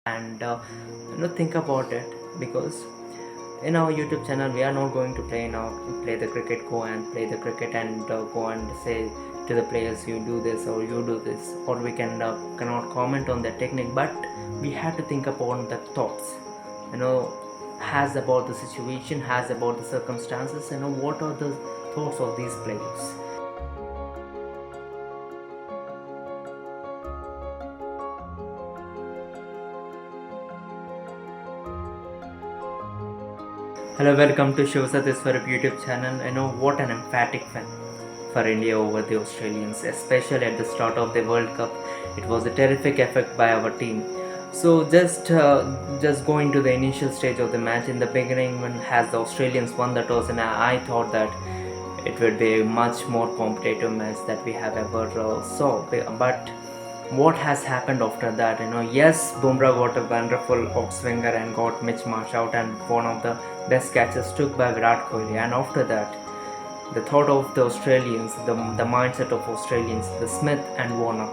and think about it, because in our YouTube channel we are not going to play the cricket, go and play the cricket and go and say to the players you do this or you do this, or we cannot comment on the technique, but we have to think upon the thoughts, you know has about the situation, has about the circumstances, what are the thoughts of these players. Hello, welcome to Shiv Satiswarup YouTube channel. What an emphatic win for India over the Australians, especially at the start of the World Cup. It was a terrific effort by our team. So just going to the initial stage of the match, in the beginning, when has the Australians won the toss, and I thought that it would be a much more competitive match that we have ever saw. But what has happened after that? Yes, Bumrah got a wonderful off swinger and got Mitch Marsh out, and one of the best catches took by Virat Kohli. And after that, the thought of the Australians, the mindset of Australians, the Smith and Warner,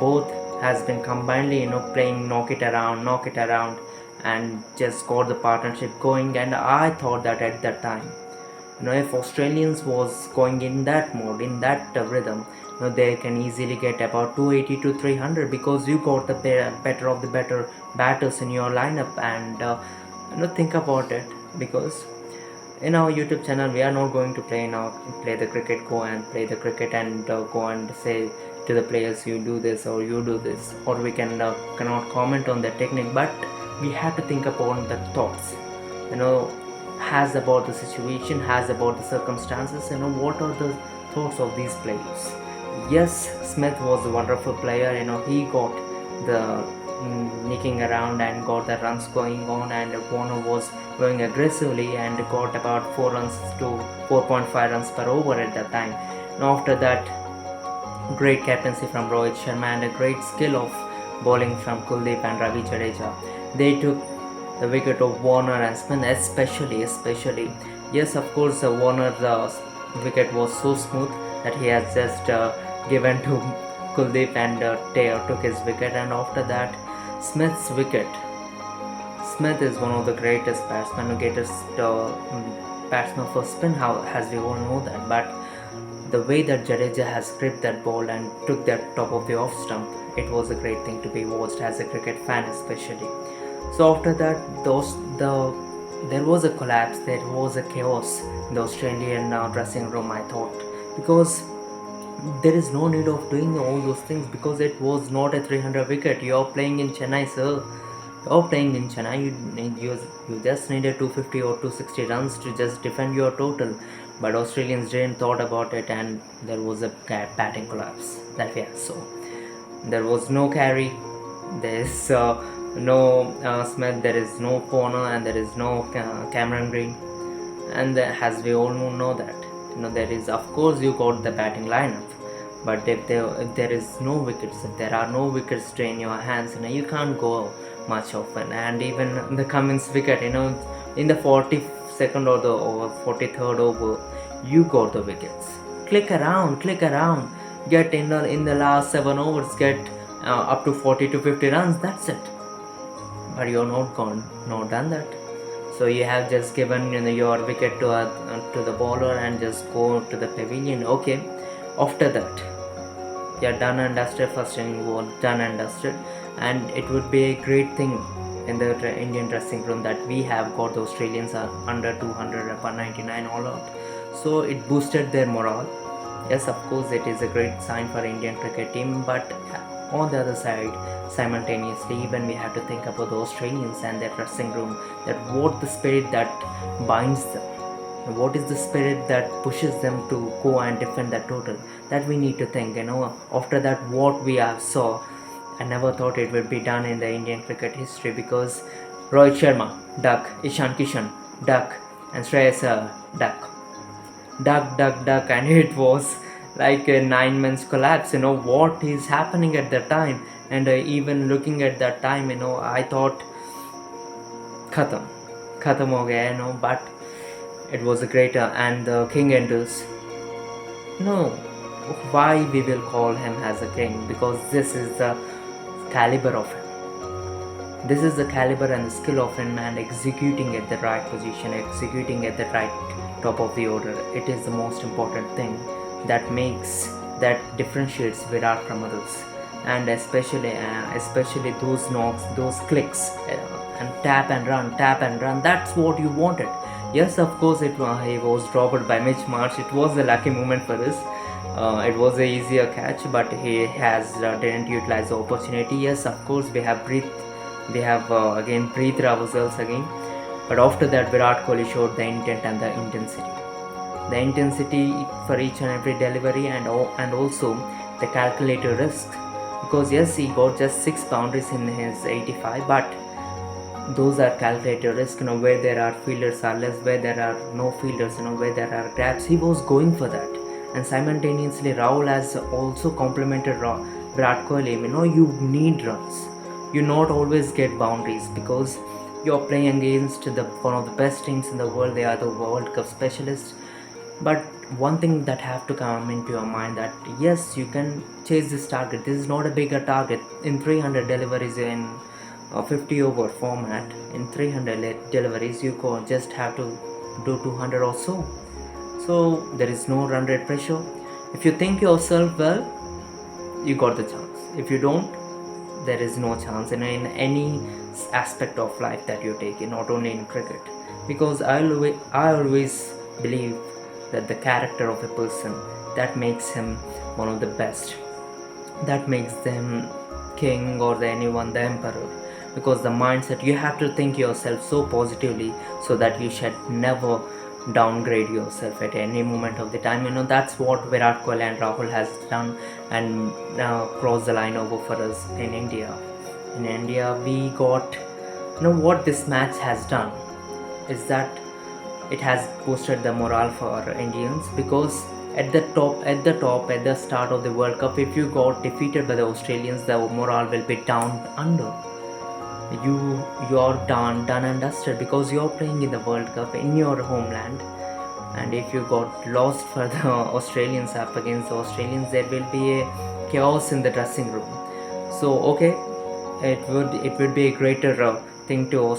both has been combinedly, playing knock it around, and just got the partnership going. And I thought that at that time, if Australians was going in that mode, in that rhythm, they can easily get about 280 to 300, because you got the better of the better batters in your lineup. And think about it, because in our YouTube channel we are not going to play the cricket, go and play the cricket and go and say to the players you do this or you do this, or we cannot comment on the technique, but we have to think upon the thoughts, you know has about the situation, has about the circumstances, what are the thoughts of these players. Yes, Smith was a wonderful player, he got the nicking around and got the runs going on, and Warner was going aggressively and got about 4 runs to 4.5 runs per over at that time. And after that, great captaincy from Rohit Sharma and a great skill of bowling from Kuldeep and Ravi Jadeja. They took the wicket of Warner and Smith, especially. Yes, of course, Warner's wicket was so smooth that he has just given to Kuldeep and took his wicket. And after that, Smith's wicket. Smith is one of the greatest batsmen, greatest batsman for spin, as we all know that. But the way that Jadeja has gripped that ball and took that top of the off stump, it was a great thing to be watched as a cricket fan, especially. So after that, there was a collapse, there was a chaos in the Australian dressing room, I thought, because there is no need of doing all those things, because it was not a 300 wicket. You're playing in Chennai, sir. You're playing in Chennai. You just needed 250 or 260 runs to just defend your total. But Australians didn't thought about it, and there was a batting collapse that we saw. There was no carry. There's no Smith. There is no Warner, and there is no Cameron Green. And as we all know that, there is, of course, you got the batting lineup, but if there is no wickets, if there are no wickets in your hands, you can't go much often. And even the Cummins wicket, in the 42nd or 43rd over, you got the wickets. Click around, get in the last 7 overs, get up to 40 to 50 runs. That's it. But you're not done that. So you have just given your wicket to the bowler and just go to the pavilion. Okay, after that, you're done and dusted. First inning was done and dusted, and it would be a great thing in the Indian dressing room that we have got the Australians are under 200, 199 all out. So it boosted their morale. Yes, of course, it is a great sign for Indian cricket team, but on the other side, simultaneously, even we have to think about the Australians and their dressing room, that what the spirit that binds them, what is the spirit that pushes them to go and defend that total, that we need to think. After that, what we have saw, I never thought it would be done in the Indian cricket history, because Rohit Sharma duck, Ishan Kishan duck, and Shreyas duck, duck, and it was like a 9 months collapse. What is happening at that time. And even looking at that time, I thought khatam ho gaya, but it was a greater. And the king enters. No, why we will call him as a king, because this is the caliber of him. This is the caliber and the skill of a man executing at the right position, executing at the right top of the order. It is the most important thing that makes that differentiates Virat from others, and especially those knocks, those clicks, and tap and run. That's what you wanted. Yes, of course, he was dropped by Mitch Marsh. It was a lucky moment for us. It was a easier catch, but he has didn't utilize the opportunity. Yes, of course, we have again breathed ourselves again. But after that, Virat Kohli showed the intent and the intensity for each and every delivery, and also the calculated risk. Because yes, he got just 6 boundaries in his 85, but those are calculated risk. Where there are fielders are less, where there are no fielders, where there are grabs, he was going for that. And simultaneously, Rahul has also complimented Virat Kohli. You need runs. You not always get boundaries because you're playing against one of the best teams in the world. They are the World Cup specialists. But one thing that have to come into your mind, that yes, you can chase this target. This is not a bigger target. In 300 deliveries in a 50 over format, in 300 deliveries, you just have to do 200 or so. So there is no run rate pressure. If you think yourself well, you got the chance. If you don't, there is no chance in any aspect of life that you take, not only in cricket. Because I always believe that the character of a person, that makes him one of the best, that makes them king or anyone the emperor. Because the mindset, you have to think yourself so positively so that you should never downgrade yourself at any moment of the time. That's what Virat Kohli and Rahul has done, and now crossed the line over for us in India. In India, we got, what this match has done is that it has boosted the morale for Indians. Because at the start of the World Cup, if you got defeated by the Australians, the morale will be down under. You're done and dusted, because you're playing in the World Cup in your homeland. And if you got lost for the Australians, up against the Australians, there will be a chaos in the dressing room. So okay, it would be a greater thing to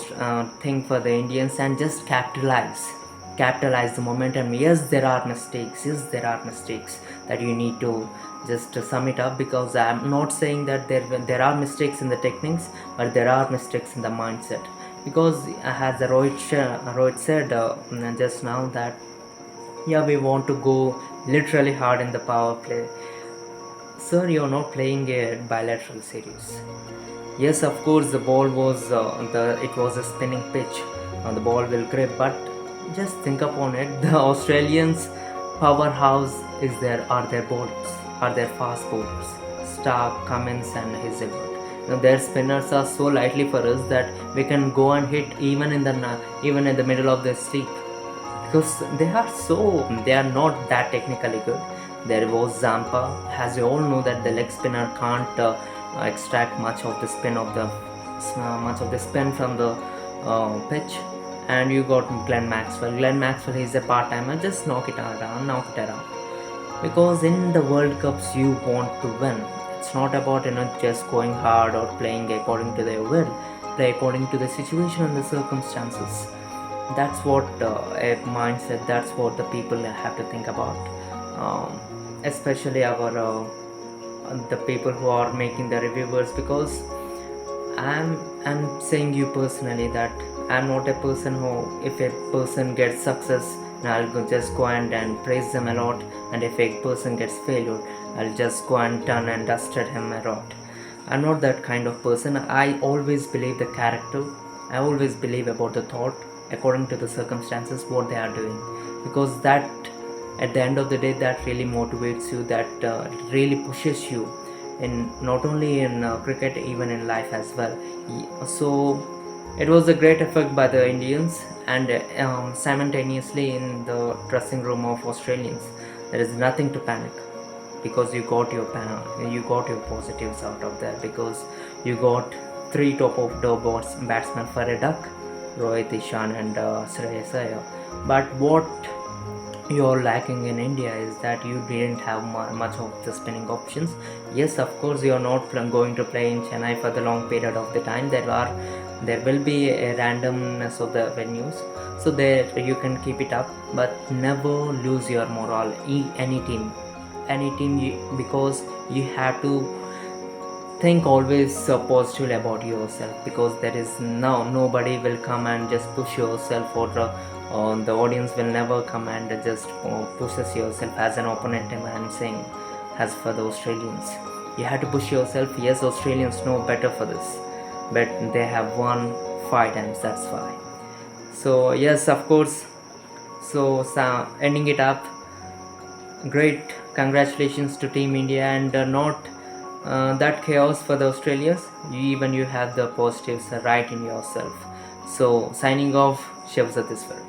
think for the Indians, and just capitalize the momentum. Yes, there are mistakes that you need to just sum it up. Because I'm not saying that there are mistakes in the techniques, but there are mistakes in the mindset. Because as Rohit said just now, that yeah, we want to go literally hard in the power play. Sir, you're not playing a bilateral series. Yes, of course, the ball was it was a spinning pitch. The ball will grip, but just think upon it. The Australians' powerhouse are their bowlers, are their fast bowlers, Stark, Cummins, and Hazelwood. Their spinners are so lightly for us that we can go and hit even in the middle of the sleep. Because they are not that technically good. There was Zampa. As you all know, that the leg spinner can't extract much of the spin from the pitch. And you got Glenn Maxwell is a part-timer. Just knock it around. Because in the World Cups, you want to win. It's not about just going hard or playing according to their will. Play according to the situation and the circumstances. That's what a mindset, that's what the people have to think about. Especially the people who are making the reviewers. Because I'm saying you personally that I'm not a person who, if a person gets success, I'll just go and praise them a lot, and if a person gets failure, I'll just go and turn and dusted him a lot. I'm not that kind of person. I always believe the character. I always believe about the thought according to the circumstances, what they are doing. Because that, at the end of the day, that really motivates you, that really pushes you, in not only in cricket, even in life as well. So it was a great effort by the Indians, and simultaneously in the dressing room of Australians, there is nothing to panic. Because you got your positives out of there. Because you got 3 top of the batsmen for a duck, Rohit, Ishan, and Shreyas Iyer. But what you're lacking in India is that you didn't have much of the spinning options. Yes, of course, you're not going to play in Chennai for the long period of the time. There will be a randomness of the venues, so there you can keep it up, but never lose your morale. Any team, because you have to think always positively about yourself, because there is nobody will come and just push yourself, or the audience will never come and just pushes yourself as an opponent. I'm saying, as for the Australians, you have to push yourself. Yes, Australians know better for this, but they have won 5 times, that's why. So yes, of course. So ending it up, great congratulations to Team India, and not that chaos for the Australians. You have the positives right in yourself. So signing off, Shiv Satiswar.